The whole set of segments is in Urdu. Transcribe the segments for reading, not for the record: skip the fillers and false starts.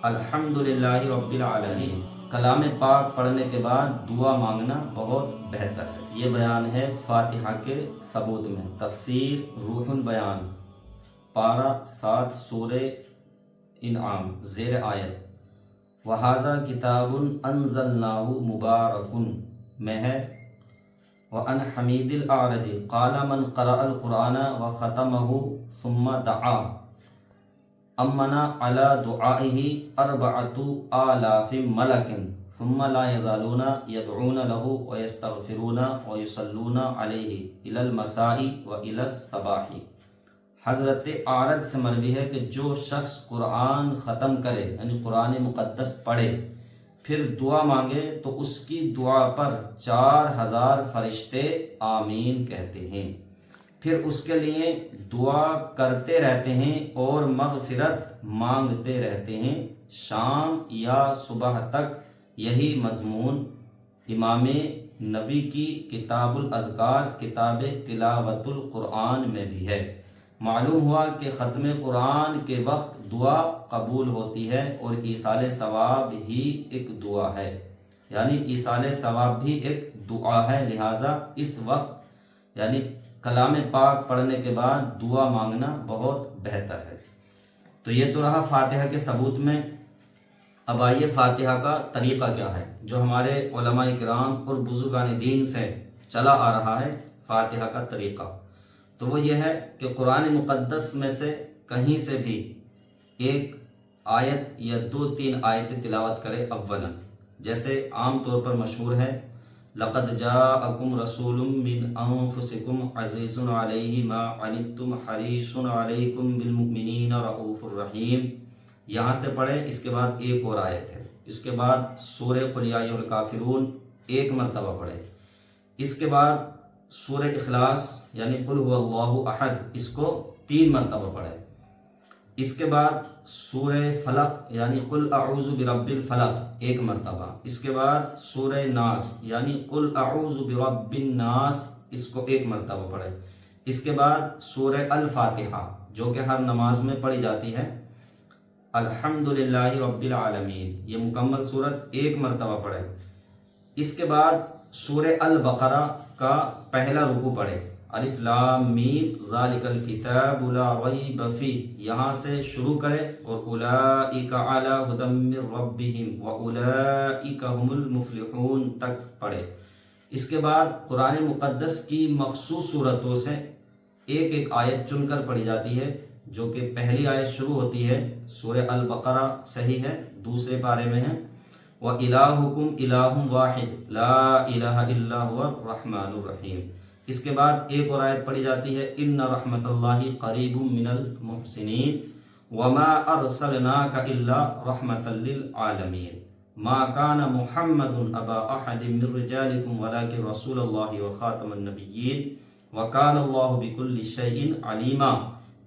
الحمدللہ رب العالمین۔ کلام پاک پڑھنے کے بعد دعا مانگنا بہت بہتر ہے۔ یہ بیان ہے فاتحہ کے ثبوت میں۔ تفسیر روح البیان، پارہ 7 سورہ انعام، زیر آیت وَهَذَا كِتَابٌ أَنزَلْنَاهُ مُبَارَكٌ میں ہے۔ وَأَنْ حَمِيدِ الْأَعْرَجِ قَالَ مَنْ قَرَأَ الْقُرْآنَ وَخَتَمَهُ ثُمَّ دَعَا أَمَّنَ عَلَى دُعَائِهِ 4,000 مَلَكٍ ثُمَّ لَا يَزَالُونَ يَدْعُونَ لَهُ وَيَسْتَغْفِرُونَ وَيُصَلُّونَ عَلَيْهِ إِلَى الْمَسَاءِ وَإِلَى الصَّبَاحِ۔ حضرت اعرج سے مروی ہے کہ جو شخص قرآن ختم کرے یعنی قرآن مقدس پڑھے پھر دعا مانگے تو اس کی دعا پر 4,000 فرشتے آمین کہتے ہیں، پھر اس کے لیے دعا کرتے رہتے ہیں اور مغفرت مانگتے رہتے ہیں شام یا صبح تک۔ یہی مضمون امام نووی کی کتاب الاذکار کتاب تلاوت القرآن میں بھی ہے۔ معلوم ہوا کہ ختم قرآن کے وقت دعا قبول ہوتی ہے اور ایصال ثواب ہی ایک دعا ہے، یعنی ایصال ثواب بھی ایک دعا ہے، لہٰذا اس وقت یعنی کلام پاک پڑھنے کے بعد دعا مانگنا بہت بہتر ہے۔ تو یہ تو رہا فاتحہ کے ثبوت میں۔ اب آئیے فاتحہ کا طریقہ کیا ہے جو ہمارے علماء کرام اور بزرگان دین سے چلا آ رہا ہے۔ فاتحہ کا طریقہ تو وہ یہ ہے کہ قرآن مقدس میں سے کہیں سے بھی ایک آیت یا 2-3 آیتیں تلاوت کرے اولا، جیسے عام طور پر مشہور ہے لَقَدْ جَاءَكُمْ رَسُولٌ مِّنْ أَنفُسِكُمْ عَزِيزٌ عَلَيْهِ مَا عَنِتُّمْ حَرِيصٌ عَلَيْكُمْ بِالْمُؤْمِنِينَ رَءُوفٌ رَحِيمٌ۔ یہاں سے پڑھیں۔ اس کے بعد ایک اور آیت ہے، اس کے بعد سورہ قل یا ایھا الکافرون 1 مرتبہ پڑھیں۔ اس کے بعد سورہ اخلاص یعنی قل هو اللہ احد، اس کو 3 مرتبہ پڑھیں۔ اس کے بعد سورہ فلق یعنی قل اعوذ برب الفلق 1 مرتبہ۔ اس کے بعد سورہ ناس یعنی قل اعوذ برب الناس، اس کو 1 مرتبہ پڑھیں۔ اس کے بعد سورہ الفاتحہ جو کہ ہر نماز میں پڑھی جاتی ہے، الحمدللہ رب العالمین، یہ مکمل سورت 1 مرتبہ پڑھیں۔ اس کے بعد سورہ البقرہ کا پہلا رکوع پڑھیں، الف لام میم ذالک الکتاب لا ریب فیہ، یہاں سے شروع کریں اور اولئک علی ھدی من ربہم واولئک ھم المفلحون تک پڑھیں۔ اس کے بعد قرآن مقدس کی مخصوص صورتوں سے ایک ایک آیت چن کر پڑھی جاتی ہے، جو کہ پہلی آیت شروع ہوتی ہے سورہ البقرہ صحیح ہے، دوسرے پارے میں ہے وَإِلَٰهُكُمْ إِلَٰهٌ وَاحِدٌ لَا إِلَٰهَ إِلَّا هُوَ الرَّحْمَٰنُ الرَّحِيمُ۔ اس کے بعد ایک اور آیت پڑھی جاتی ہے إِنَّ رَحْمَتَ اللَّهِ قَرِيبٌ مِّنَ الْمُحْسِنِينَ وَمَا أَرْسَلْنَاكَ إِلَّا رَحْمَةً لِّلْعَالَمِينَ مَا كَانَ مُحَمَّدٌ أَبَا أَحَدٍ مِّن رِّجَالِكُمْ وَلَٰكِن رَّسُولَ اللَّهِ وَخَاتَمَ النَّبِيِّينَ وَكَانَ اللَّهُ بِكُلِّ شَيْءٍ عَلِيمًا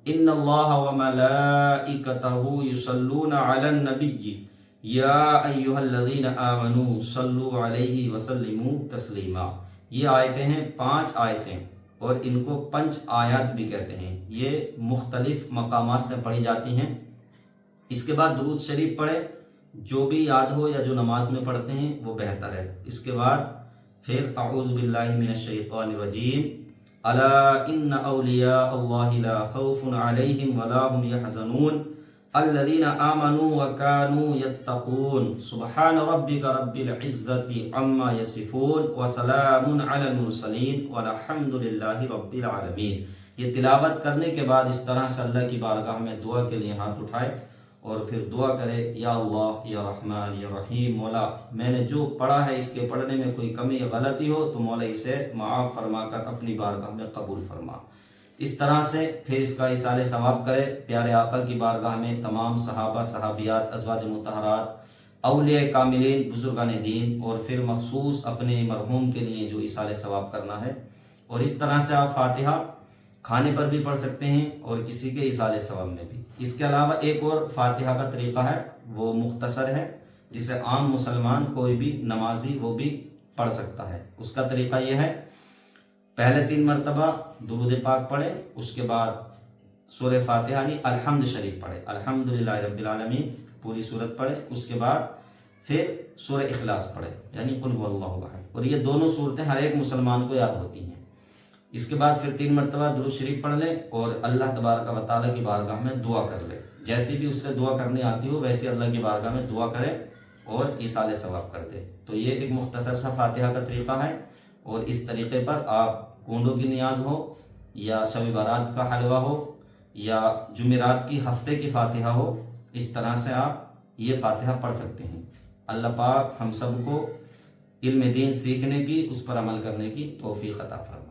إِنَّ اللَّهَ وَمَلَائِكَتَهُ يُصَلُّونَ عَلَى النَّبِيِّ یا ایھا الذین آمنوا صلوا علیہ وسلموا تسلیما۔ یہ آیتیں ہیں 5 آیتیں اور ان کو 5 آیات بھی کہتے ہیں۔ یہ مختلف مقامات سے پڑھی جاتی ہیں۔ اس کے بعد درود شریف پڑھیں، جو بھی یاد ہو یا جو نماز میں پڑھتے ہیں وہ بہتر ہے۔ اس کے بعد پھر اعوذ باللہ من الشیطان الرجیم الا ان اولیاء اللہ لا خوف علیہم ولا هم يحزنون الذين آمنوا وكانوا يتقون سبحان ربك رب العزة عما يصفون وسلام على المرسلين والحمد لله رب العالمین۔ یہ تلاوت کرنے کے بعد اس طرح سے اللہ کی بارگاہ میں دعا کے لیے ہاتھ اٹھائے اور پھر دعا کرے یا اللہ یا رحمان یا رحیم، مولا میں نے جو پڑھا ہے اس کے پڑھنے میں کوئی کمی یا غلطی ہو تو مولا اسے معاف فرما کر اپنی بارگاہ میں قبول فرما۔ اس طرح سے پھر اس کا ایصال ثواب کرے۔ پیارے آقا کی بارگاہ میں تمام صحابہ صحابیات ازواج مطہرات اولیاء کاملین بزرگان دین اور پھر مخصوص اپنے مرحوم کے لیے جو ایصال ثواب کرنا ہے، اور اس طرح سے آپ فاتحہ کھانے پر بھی پڑھ سکتے ہیں اور کسی کے ایصال ثواب میں بھی۔ اس کے علاوہ ایک اور فاتحہ کا طریقہ ہے، وہ مختصر ہے، جسے عام مسلمان کوئی بھی نمازی وہ بھی پڑھ سکتا ہے۔ اس کا طریقہ یہ ہے، پہلے 3 مرتبہ درود پاک پڑھے، اس کے بعد سورہ فاتحہ یعنی الحمد شریف پڑھے، الحمدللہ رب العالمین، پوری صورت پڑھے، اس کے بعد پھر سورہ اخلاص پڑھے، یعنی قل هو اللہ احد، اور یہ دونوں صورتیں ہر ایک مسلمان کو یاد ہوتی ہیں۔ اس کے بعد پھر 3 مرتبہ درود شریف پڑھ لے اور اللہ تبارک و تعالیٰ کی بارگاہ میں دعا کر لے، جیسی بھی اس سے دعا کرنی آتی ہو ویسے اللہ کی بارگاہ میں دعا کرے اور ایصال ثواب کر دے۔ تو یہ ایک مختصر سا فاتحہ کا طریقہ ہے، اور اس طریقے پر آپ کونڈوں کی نیاز ہو یا شب برات کا حلوہ ہو یا جمعرات کی ہفتے کی فاتحہ ہو، اس طرح سے آپ یہ فاتحہ پڑھ سکتے ہیں۔ اللہ پاک ہم سب کو علم دین سیکھنے کی، اس پر عمل کرنے کی توفیق عطا فرمائے۔